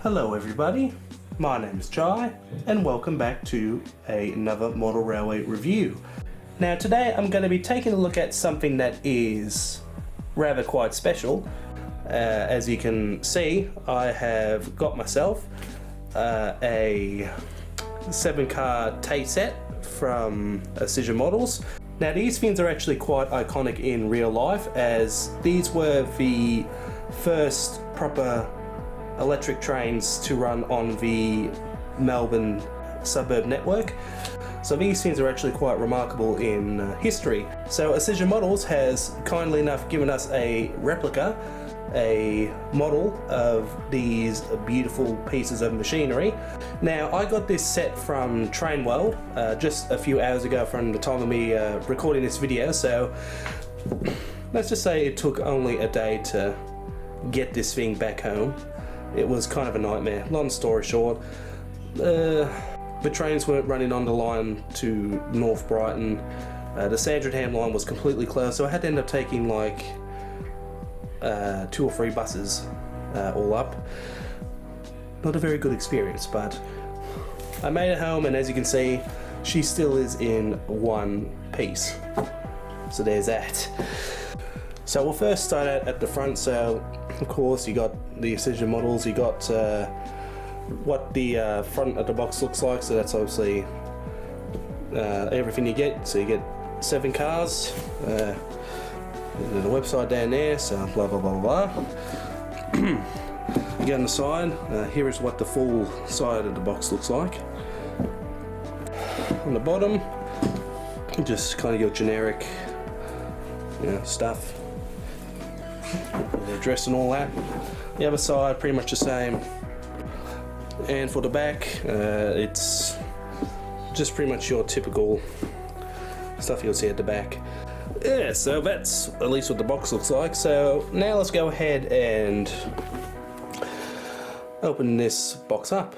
Hello everybody, my name is Chai and welcome back to another model railway review. Now today I'm going to be taking a look at something that is rather quite special. As you can see, I have got myself a 7-car Tait Set from Auscision models. Now these things are actually quite iconic in real life, as these were the first proper electric trains to run on the Melbourne suburb network. So these things are actually quite remarkable in history. So Auscision Models has kindly enough given us a replica, a model of these beautiful pieces of machinery. Now I got this set from Train World just a few hours ago from the time of me recording this video, so let's just say it took only a day to get this thing back home. It was kind of a nightmare. Long story short, the trains weren't running on the line to North Brighton. The Sandringham line was completely closed, so I had to end up taking like 2 or 3 buses all up. Not a very good experience, but I made it home, and as you can see, she still is in one piece. So there's that. So we'll first start out at the front. So of course you got the Auscision models, you got what the front of the box looks like, so that's obviously everything you get. So you get 7 cars, there's a website down there, so blah blah blah blah. You get on the side, here is what the full side of the box looks like. On the bottom, just kind of your generic stuff, the address and all that. The other side pretty much the same, and for the back it's just pretty much your typical stuff you'll see at the back. Yeah, so that's at least what the box looks like. So now let's go ahead and open this box up.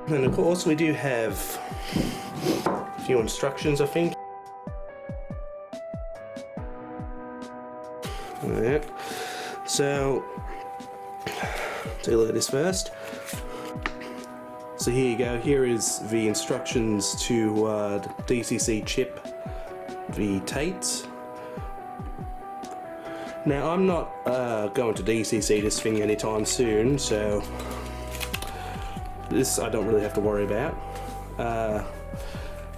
And of course we do have a few instructions, I think. Alright, so take a look at this first. So here you go, here is the instructions to the DCC chip, the Taits. Now I'm not going to DCC this thing anytime soon, so this I don't really have to worry about.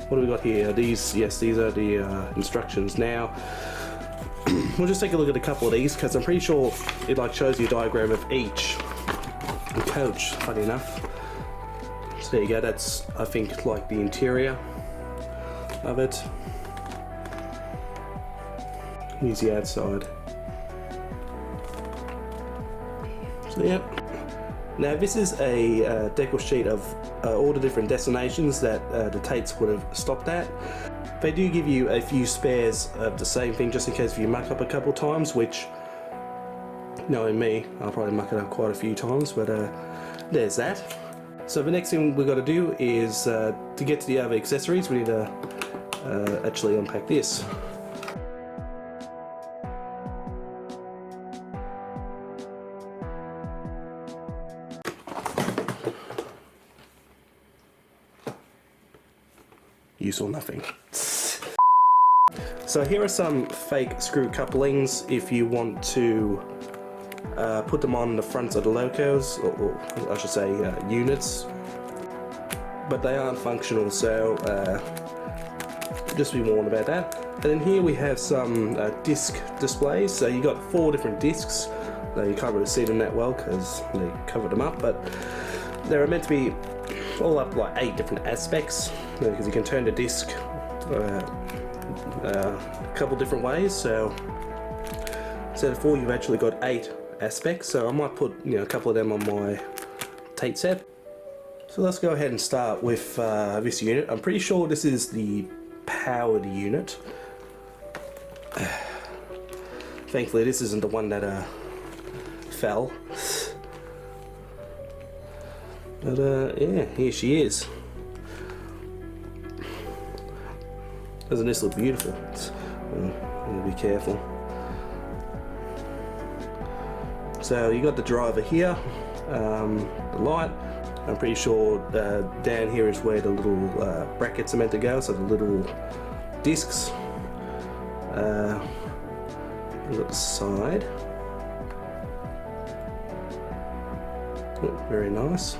What do we got here? These are the instructions. Now we'll just take a look at a couple of these, because I'm pretty sure it like shows you a diagram of each coach, funny enough. So there you go, that's I think like the interior of it. Here's the outside. So yep. Now this is a decal sheet of all the different destinations that the Taits would have stopped at. They do give you a few spares of the same thing, just in case if you muck up a couple times, which, knowing me, I'll probably muck it up quite a few times, but there's that. So the next thing we've got to do is, to get to the other accessories, we need to actually unpack this. Use or nothing. So here are some fake screw couplings if you want to put them on the fronts of the locos, or I should say units, but they aren't functional, so just be warned about that. And then here we have some disc displays. So you got 4 different discs. Now you can't really see them that well because they covered them up, but they're meant to be all up like 8 different aspects, because you can turn the disc a couple different ways. So instead of 4, you've actually got 8 aspects. So I might put a couple of them on my Tait set. So let's go ahead and start with this unit. I'm pretty sure this is the powered unit. Thankfully this isn't the one that fell. But yeah, here she is. Doesn't this look beautiful? I'm gonna be careful. So you got the driver here, the light. I'm pretty sure down here is where the little brackets are meant to go, so the little discs. We've got the side. Oh, very nice.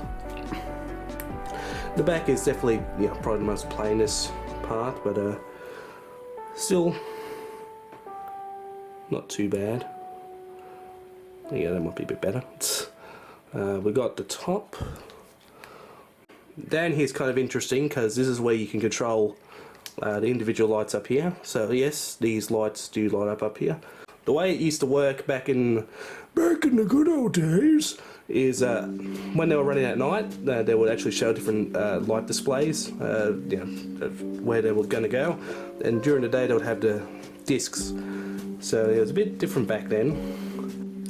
The back is definitely, yeah, probably the most plainest part, but still not too bad. Yeah, that might be a bit better. We got the top. Down here is kind of interesting because this is where you can control the individual lights up here. So yes, these lights do light up here. The way it used to work back in the good old days is when they were running at night, they would actually show different light displays, you know, where they were going to go, and during the day they would have the discs. So it was a bit different back then.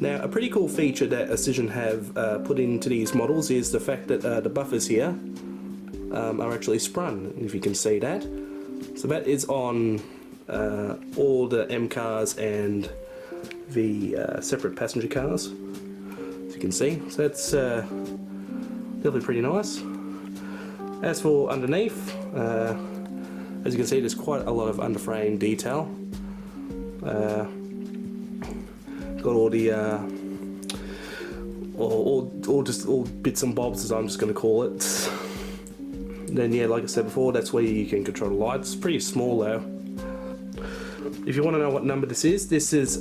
Now, a pretty cool feature that Auscision have put into these models is the fact that the buffers here are actually sprung, if you can see that. So that is on all the M cars and the separate passenger cars, as you can see. So that's really pretty nice. As for underneath, as you can see, there's quite a lot of underframe detail. Got all the all bits and bobs, as I'm just going to call it. Then yeah, like I said before, that's where you can control the lights. It's pretty small though. If you want to know what number this is here's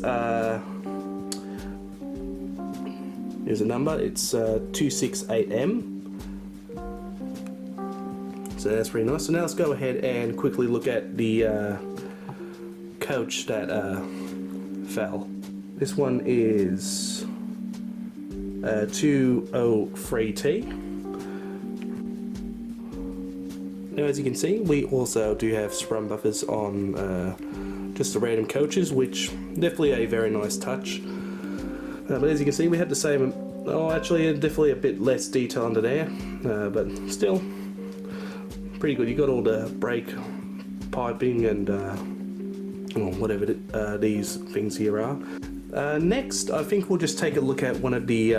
a number. It's 268M. So that's pretty nice. So now let's go ahead and quickly look at the coach that fell. This one is 203T. Now, as you can see, we also do have sprung buffers on just the random coaches, which definitely a very nice touch. But as you can see, we had the same. Oh, actually, definitely a bit less detail under there, but still pretty good. You got all the brake piping and well, whatever these things here are. Next, I think we'll just take a look at one of the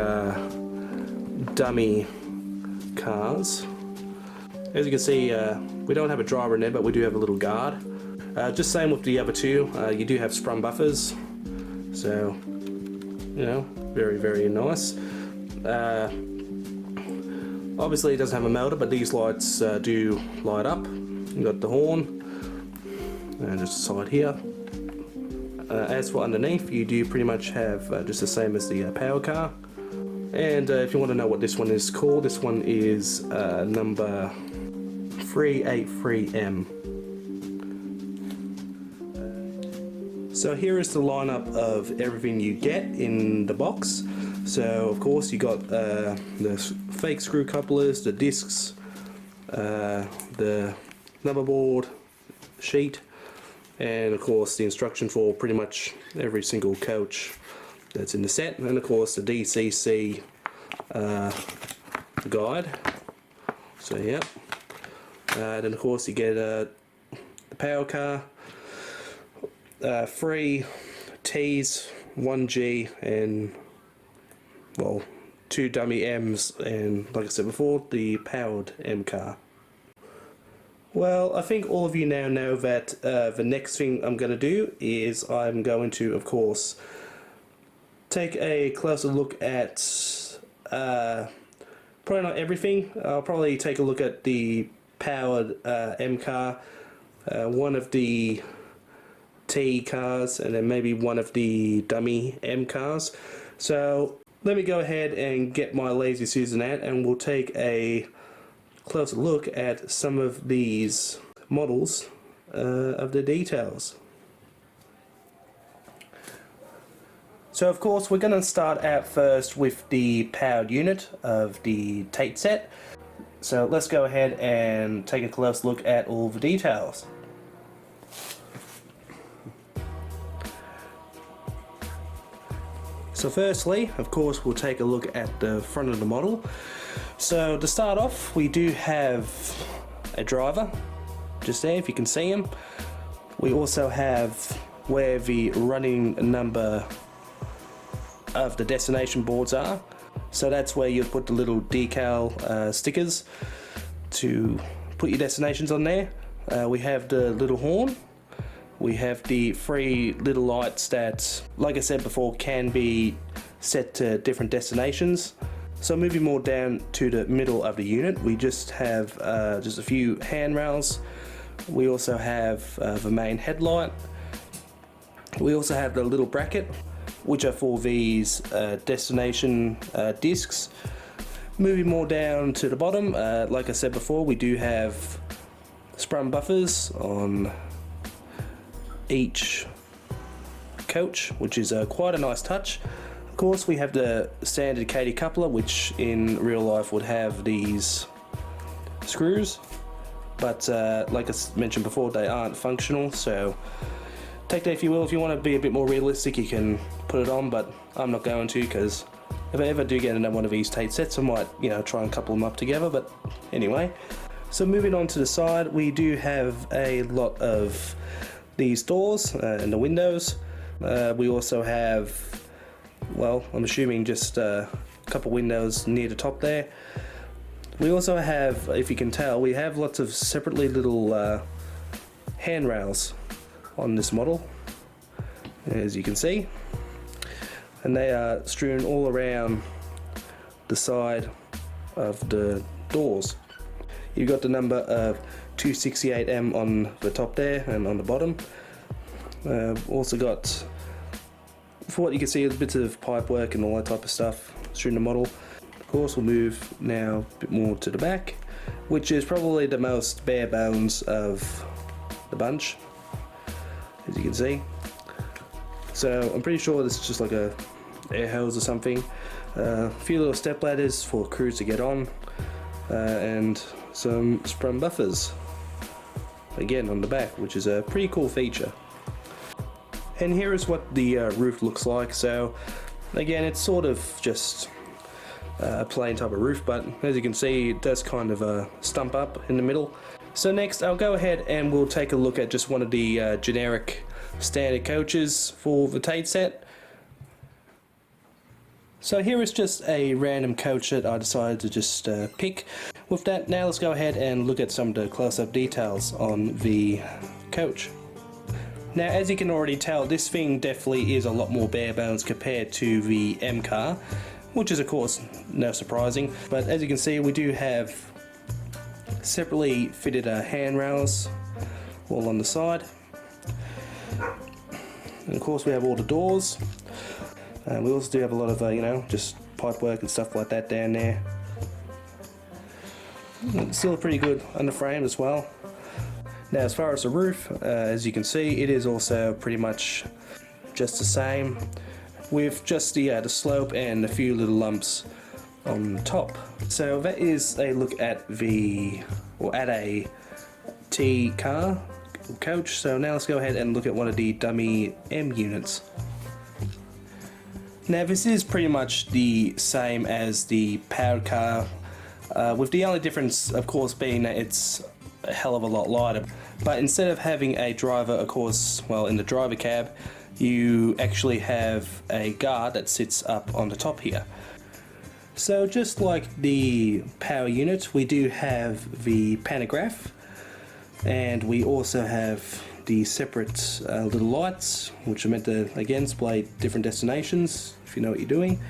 dummy cars. As you can see, we don't have a driver in there, but we do have a little guard. Just same with the other two, you do have sprung buffers, so you know, very, very nice. Obviously it doesn't have a motor, but these lights do light up. You got the horn, and just a side here. As for underneath, you do pretty much have just the same as the power car. And if you want to know what this one is called, this one is number 383M. So here is the lineup of everything you get in the box. So of course you got the fake screw couplers, the discs, the motherboard sheet, and of course the instruction for pretty much every single coach that's in the set, and of course the DCC guide. So yeah, then of course you get the power car, 3 T's, 1 G, and well, 2 dummy M's, and like I said before, the powered M car. Well, I think all of you now know that the next thing I'm going to do is I'm going to, of course, take a closer look at probably not everything. I'll probably take a look at the powered M car, one of the T cars, and then maybe one of the dummy M cars. So let me go ahead and get my Lazy Susan out, and we'll take a closer look at some of these models of the details. So of course we're going to start out first with the powered unit of the Tait Set. So let's go ahead and take a close look at all the details. So firstly, of course, we'll take a look at the front of the model. So to start off, we do have a driver, just there if you can see him. We also have where the running number of the destination boards are. So that's where you'll put the little decal stickers to put your destinations on there. We have the little horn. We have the 3 little lights that, like I said before, can be set to different destinations. So moving more down to the middle of the unit, we just have just a few handrails. We also have the main headlight. We also have the little bracket, which are for these destination discs. Moving more down to the bottom, like I said before, we do have sprung buffers on each coach, which is quite a nice touch. Of course, we have the standard Car Tait coupler, which in real life would have these screws, but like I mentioned before, they aren't functional, so take that if you will. If you want to be a bit more realistic, you can put it on, but I'm not going to, because if I ever do get another one of these Tait sets, I might, you know, try and couple them up together. But anyway, so moving on to the side, we do have a lot of these doors and the windows. We also have, well, I'm assuming just a couple windows near the top there. We also have, if you can tell, we have lots of separately little handrails on this model, as you can see, and they are strewn all around the side of the doors. You've got the number of 268M on the top there and on the bottom. Also got, for what you can see, bits of pipe work and all that type of stuff strewn the model. Of course, we'll move now a bit more to the back, which is probably the most bare bones of the bunch, as you can see. So I'm pretty sure this is just like a air hose or something. A few little step ladders for crews to get on, and some sprung buffers again on the back, which is a pretty cool feature. And here is what the roof looks like. So again, it's sort of just a plain type of roof, but as you can see, it does kind of stump up in the middle. So next, I'll go ahead and we'll take a look at just one of the generic standard coaches for the Tait set. So here is just a random coach that I decided to just pick. With that, now let's go ahead and look at some of the close-up details on the coach. Now, as you can already tell, this thing definitely is a lot more bare bones compared to the M car, which is of course no surprising. But as you can see, we do have separately fitted handrails all on the side, and of course we have all the doors. We also do have a lot of you know, just pipe work and stuff like that down there. It's still pretty good under frame as well. Now, as far as the roof, as you can see, it is also pretty much just the same, with just the slope and a few little lumps on top. So that is a look at a T car coach. So now let's go ahead and look at one of the dummy M units. Now, this is pretty much the same as the powered car, with the only difference, of course, being that it's a hell of a lot lighter. But instead of having a driver, of course, well, in the driver cab, you actually have a guard that sits up on the top here. So just like the power unit, we do have the pantograph, and we also have the separate little lights, which are meant to, again, display different destinations, if you know what you're doing.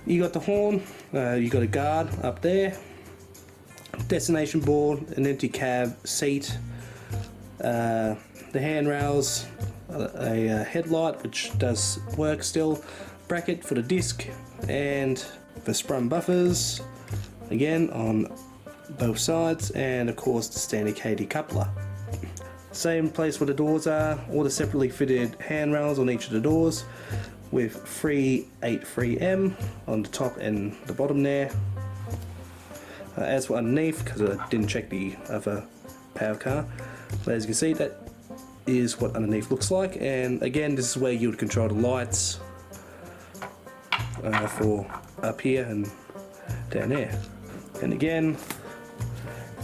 You got the horn, you got a guard up there, destination board, an empty cab seat, the handrails, a headlight which does work still, bracket for the disc, and the sprung buffers again on both sides, and of course the standard Car Tait coupler. Same place where the doors are, all the separately fitted handrails on each of the doors, with 383M on the top and the bottom there. As for underneath, because I didn't check the other power car, but as you can see, that is what underneath looks like. And again, this is where you would control the lights for up here and down there. And again,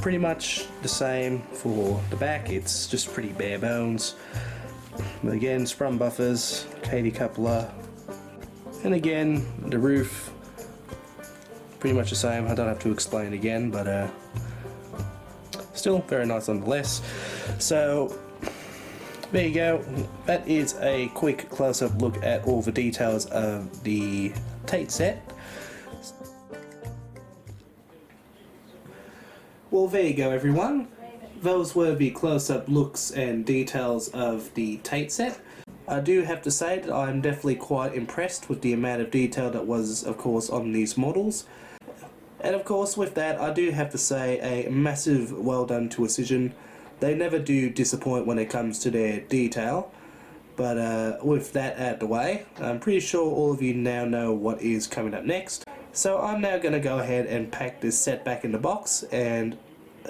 pretty much the same for the back. It's just pretty bare bones. But again, sprung buffers, KD coupler, and again the roof, pretty much the same. I don't have to explain again, but still very nice nonetheless. So there you go. That is a quick close-up look at all the details of the Tait set. Well, there you go, everyone. Those were the close-up looks and details of the Tait set. I do have to say that I'm definitely quite impressed with the amount of detail that was, of course, on these models. And of course, with that, I do have to say a massive well done to Auscision. They never do disappoint when it comes to their detail. But with that out of the way, I'm pretty sure all of you now know what is coming up next. So I'm now going to go ahead and pack this set back in the box and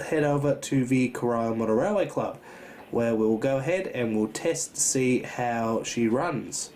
head over to the Car Model Railway Club, where we'll go ahead and we'll test to see how she runs.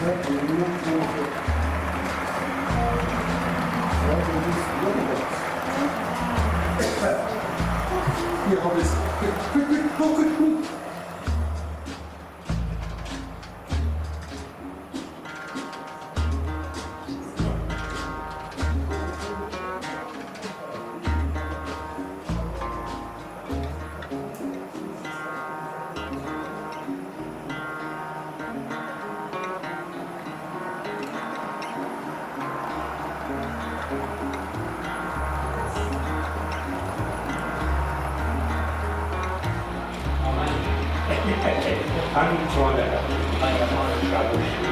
Hier, hab ich's. Quick, quick, go, quick, quick. I'm trying to troubleshoot.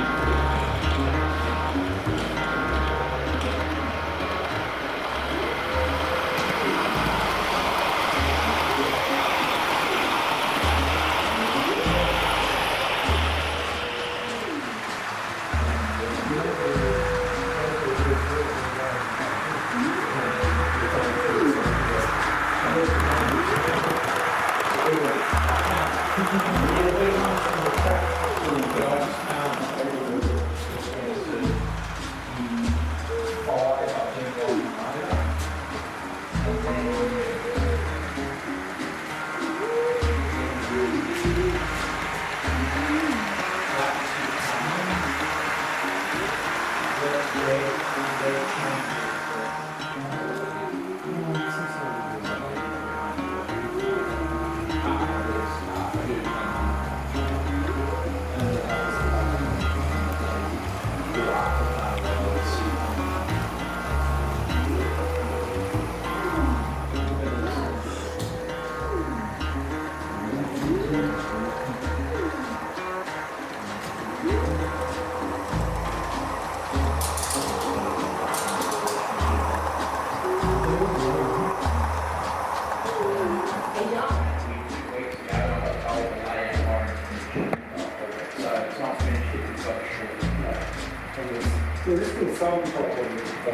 There is still some problem with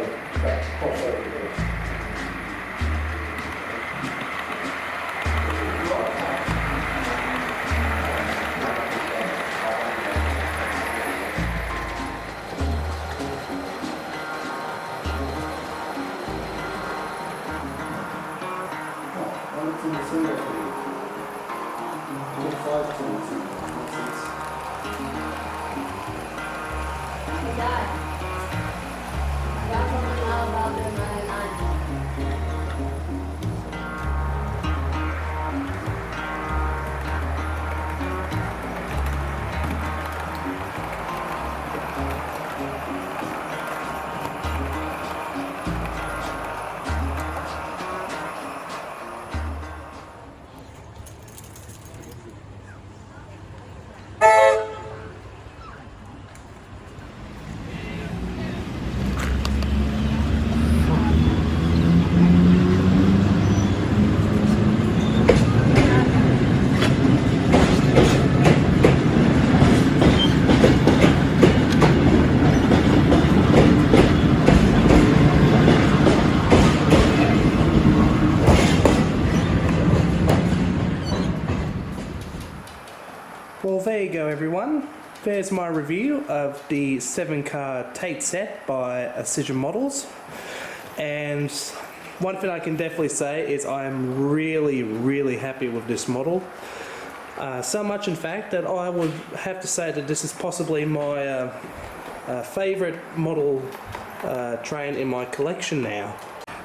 that crossover there. Well, there you go, everyone. There's my review of the 7-car Tait Set by Auscision Models. And one thing I can definitely say is I'm really happy with this model. So much, in fact, that I would have to say that this is possibly my favourite model train in my collection now.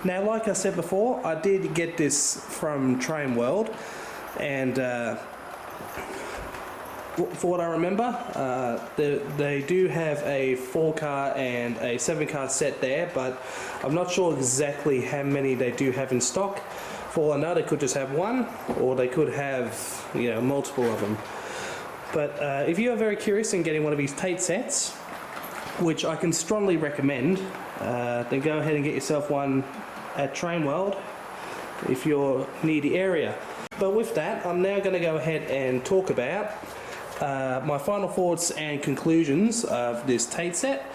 Now, like I said before, I did get this from Train World, and for what I remember, they do have a 4-car and a 7-car set there, but I'm not sure exactly how many they do have in stock. For all I know, they could just have one, or they could have, you know, multiple of them. But if you are very curious in getting one of these Tait sets, which I can strongly recommend, then go ahead and get yourself one at Train World if you're near the area. But with that, I'm now going to go ahead and talk about my final thoughts and conclusions of this Tait set.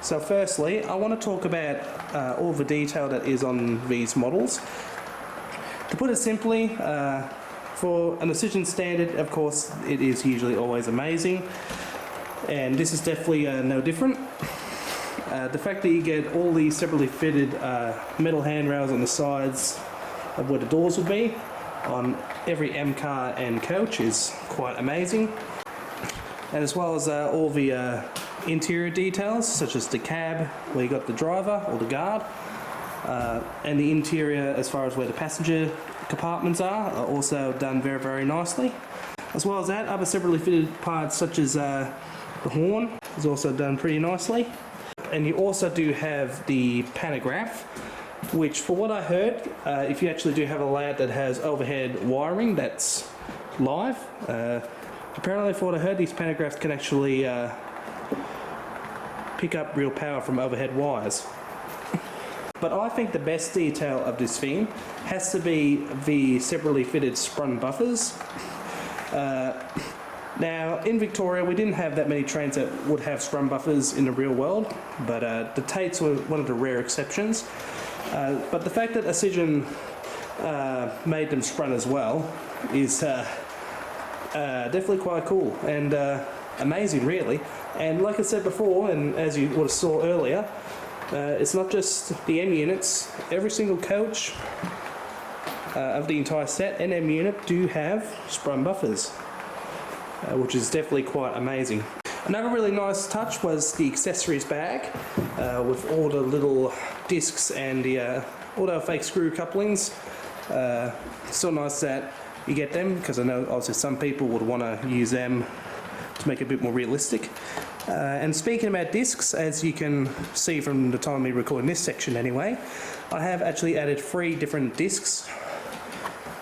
So firstly, I want to talk about all the detail that is on these models. To put it simply, for an Auscision standard, of course, it is usually always amazing. and this is definitely no different. The fact that you get all these separately fitted metal handrails on the sides of where the doors will be on every M car and coach is quite amazing, and as well as all the interior details such as the cab where you got the driver or the guard, and the interior as far as where the passenger compartments are also done very, very nicely. As well as that, other separately fitted parts such as the horn is also done pretty nicely. And you also do have the pantograph, which for what I heard, if you actually do have a layout that has overhead wiring that's live, apparently for what I heard, these pantographs can actually pick up real power from overhead wires. But I think the best detail of this thing has to be the separately fitted sprung buffers. Now, in Victoria, we didn't have that many trains that would have sprung buffers in the real world, but the Taits were one of the rare exceptions. But the fact that Auscision made them sprung as well is definitely quite cool and amazing, really. And like I said before, and as you would have saw earlier, it's not just the M units. Every single coach of the entire set and M unit do have sprung buffers, which is definitely quite amazing. Another really nice touch was the accessories bag with all the little discs and the all the fake screw couplings. So nice that you get them, because I know obviously some people would want to use them to make it a bit more realistic. And speaking about discs, as you can see from the time me recording this section anyway, I have actually added 3 different discs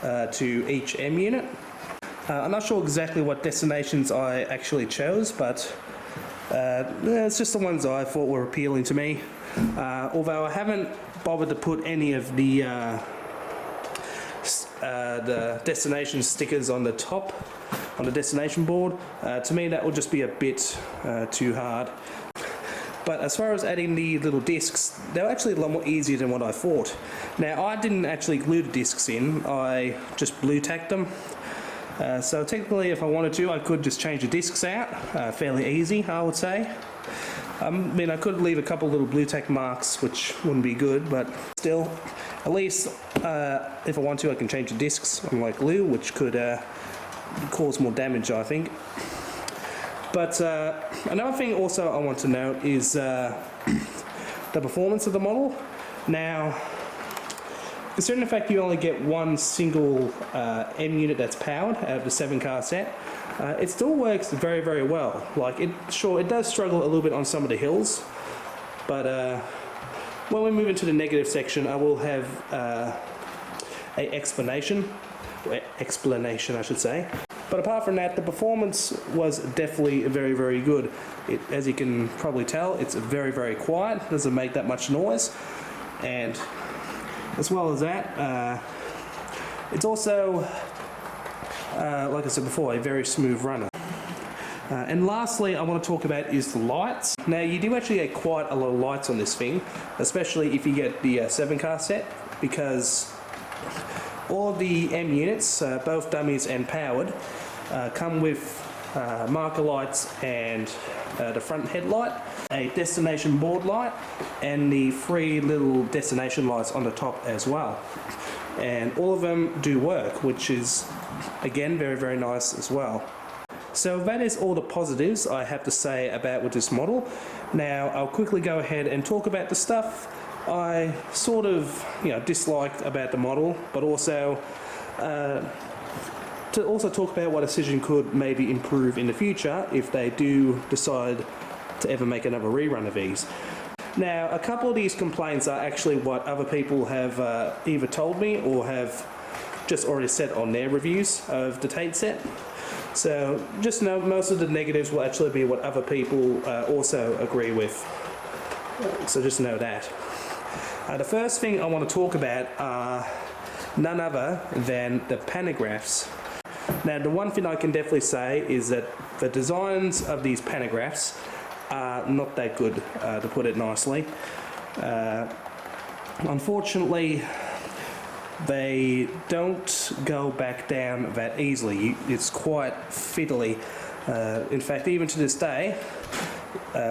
to each M unit. I'm not sure exactly what destinations I actually chose, but it's just the ones I thought were appealing to me. Although I haven't bothered to put any of the destination stickers on the top, on the destination board. To me that would just be a bit too hard. But as far as adding the little discs, they were actually a lot more easier than what I thought. Now, I didn't actually glue the discs in, I just blue tacked them. So technically, if I wanted to, I could just change the discs out, fairly easy, I would say. I mean, I could leave a couple little blue tack marks, which wouldn't be good, but still, at least if I want to, I can change the discs, unlike glue, which could cause more damage, I think. But another thing also I want to note is the performance of the model. Now, considering the fact you only get one single M unit that's powered out of the 7-car set, it still works very, very well. Like, it does struggle a little bit on some of the hills, but when we move into the negative section, I will have an explanation, I should say. But apart from that, the performance was definitely very, very good. As you can probably tell, it's very, very quiet, doesn't make that much noise, and as well as that, it's also, like I said before, a very smooth runner. And lastly, I want to talk about is the lights. Now, you do actually get quite a lot of lights on this thing, especially if you get the 7-car set, because all of the M units, both dummies and powered, come with marker lights and the front headlight, a destination board light, and the 3 little destination lights on the top as well. And all of them do work, which is again very, very nice as well. So that is all the positives I have to say about with this model. Now I'll quickly go ahead and talk about the stuff I sort of disliked about the model, but also to also talk about what Auscision could maybe improve in the future if they do decide to ever make another rerun of these. Now, a couple of these complaints are actually what other people have either told me or have just already said on their reviews of the Tait set. So just know most of the negatives will actually be what other people also agree with. So just know that. The first thing I want to talk about are none other than the pantographs. Now, the one thing I can definitely say is that the designs of these pantographs are not that good, to put it nicely. Unfortunately, they don't go back down that easily. It's quite fiddly In fact, even to this day,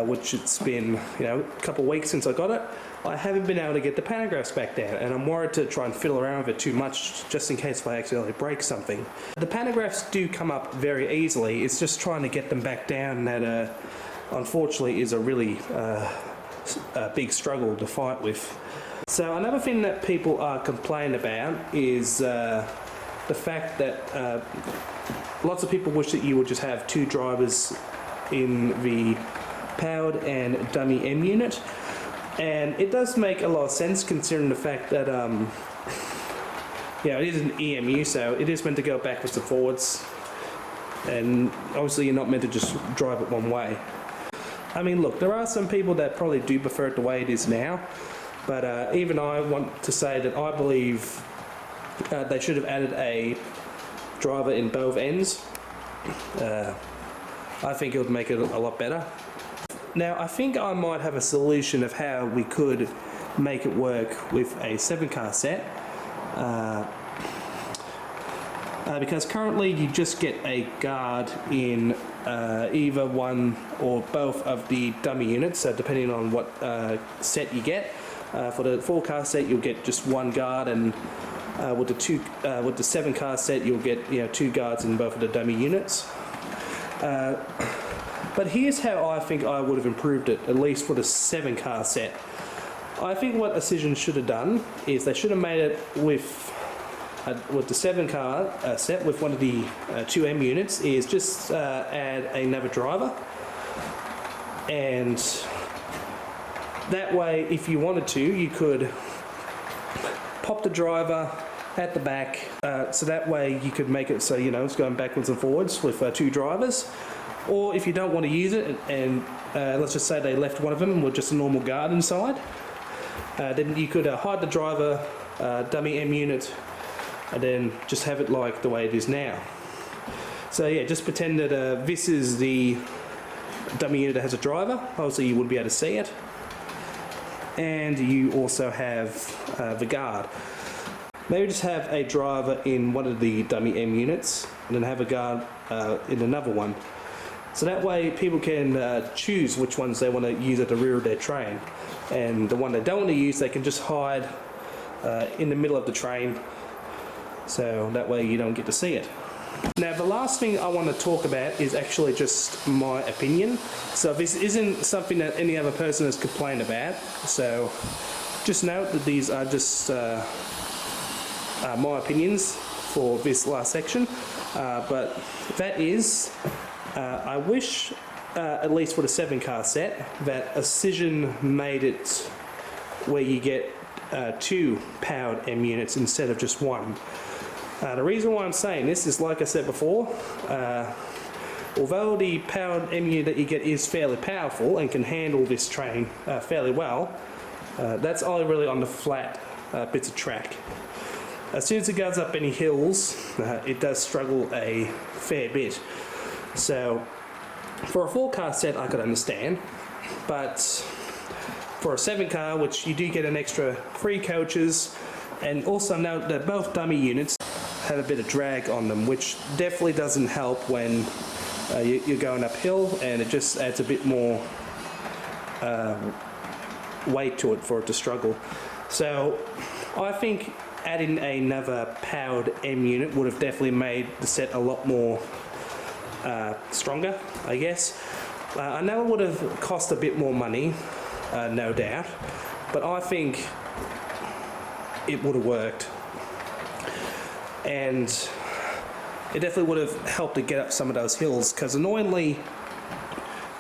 which it's been a couple of weeks since I got it, I haven't been able to get the pantographs back down, and I'm worried to try and fiddle around with it too much just in case if I accidentally break something. The pantographs do come up very easily, it's just trying to get them back down that unfortunately is a really big struggle to fight with. So another thing that people are complaining about is the fact that lots of people wish that you would just have two drivers in the powered and dummy M unit. And it does make a lot of sense considering the fact that it is an EMU, so it is meant to go backwards and forwards, and obviously you're not meant to just drive it one way. I mean, look, there are some people that probably do prefer it the way it is now, but even I want to say that I believe they should have added a driver in both ends. I think it would make it a lot better. Now, I think I might have a solution of how we could make it work with a 7-car set. Because currently you just get a guard in either one or both of the dummy units, so depending on what set you get. For the 4-car set you'll get just one guard, and with the 7-car set you'll get 2 guards in both of the dummy units. But here's how I think I would have improved it, at least for the 7-car set. I think what Auscision should have done is they should have made it with the 7-car set with one of the 2 M units, is just add another driver, and that way if you wanted to you could pop the driver at the back, so that way you could make it so it's going backwards and forwards with 2 drivers. Or if you don't want to use it, and let's just say they left one of them with just a normal guard inside, then you could hide the driver, dummy M unit, and then just have it like the way it is now. So yeah, just pretend that this is the dummy unit that has a driver. Obviously you wouldn't be able to see it. And you also have the guard. Maybe just have a driver in one of the dummy M units, and then have a guard in another one. So that way people can choose which ones they want to use at the rear of their train, and the one they don't want to use they can just hide in the middle of the train, so that way you don't get to see it. Now the last thing I want to talk about is actually just my opinion. So this isn't something that any other person has complained about, so just note that these are just my opinions for this last section, but that is I wish, at least for the 7-car set, that Auscision made it where you get 2 powered M units instead of just 1. The reason why I'm saying this is, like I said before, although the powered M unit that you get is fairly powerful and can handle this train fairly well, that's only really on the flat bits of track. As soon as it goes up any hills, it does struggle a fair bit. So for a 4-car set I could understand, but for a 7-car, which you do get an extra 3 coaches, and also note that both dummy units have a bit of drag on them, which definitely doesn't help when you're going uphill, and it just adds a bit more weight to it for it to struggle. So I think adding another powered M unit would have definitely made the set a lot more stronger, I guess. I know it would have cost a bit more money, no doubt, but I think it would have worked, and it definitely would have helped to get up some of those hills, because annoyingly,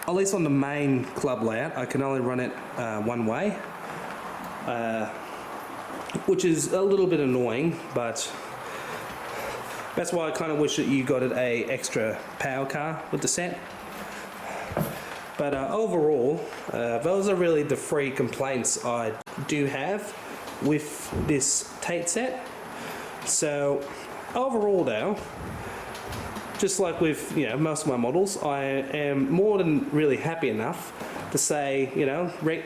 at least on the main club layout, I can only run it one way, which is a little bit annoying, but that's why I kind of wish that you got it a extra power car with the set. But overall, those are really the 3 complaints I do have with this Tait set. So overall though, just like with most of my models, I am more than really happy enough to say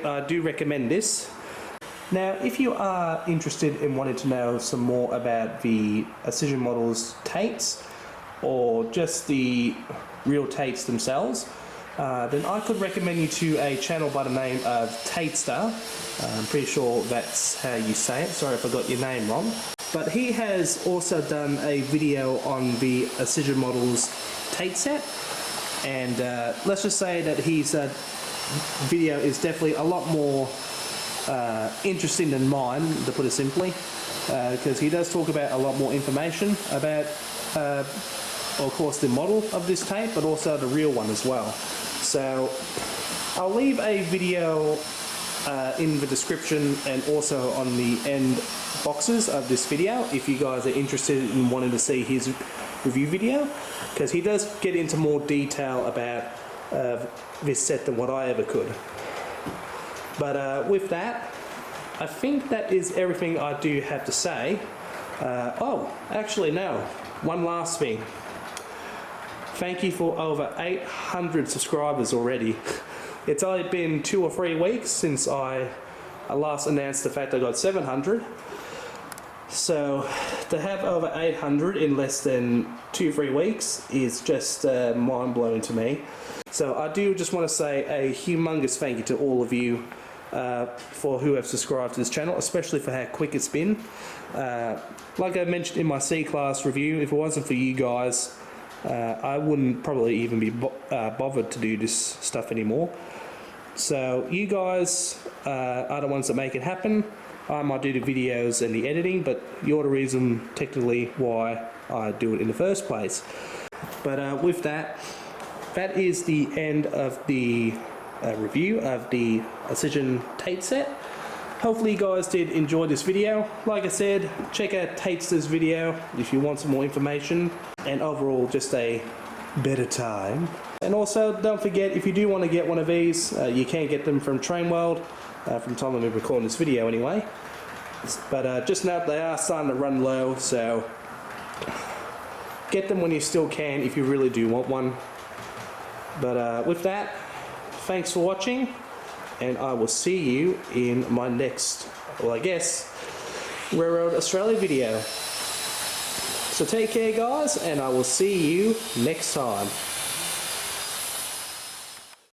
I do recommend this. Now if you are interested in wanting to know some more about the Auscision models Taits, or just the real Taits themselves, then I could recommend you to a channel by the name of Taitster. I'm pretty sure that's how you say it. Sorry if I got your name wrong. But he has also done a video on the Auscision models Tait Set, and let's just say that his video is definitely a lot more interesting than mine, to put it simply, because he does talk about a lot more information about, of course, the model of this tape, but also the real one as well. So I'll leave a video in the description and also on the end boxes of this video if you guys are interested in wanting to see his review video, because he does get into more detail about this set than what I ever could. But with that, I think that is everything I do have to say. Oh, actually no, one last thing. Thank you for over 800 subscribers already. It's only been 2 or 3 weeks since I last announced the fact I got 700. So to have over 800 in less than 2-3 weeks is just mind-blowing to me. So I do just want to say a humongous thank you to all of you for who have subscribed to this channel, especially for how quick it's been. Like I mentioned in my C-Class review, if it wasn't for you guys, I wouldn't probably even be bothered to do this stuff anymore. So you guys are the ones that make it happen. I might do the videos and the editing, but you're the reason technically why I do it in the first place. But with that, that is the end of the review of the Auscision Tait Set. Hopefully you guys did enjoy this video. Like I said, check out Taitster's video if you want some more information, and overall just a better time. And also don't forget, if you do want to get one of these, you can get them from Train World, from the time I'm recording this video anyway. But just note they are starting to run low, so get them when you still can if you really do want one. But with that, thanks for watching, and I will see you in my next, well, I guess, Railroad Australia video. So take care guys, and I will see you next time.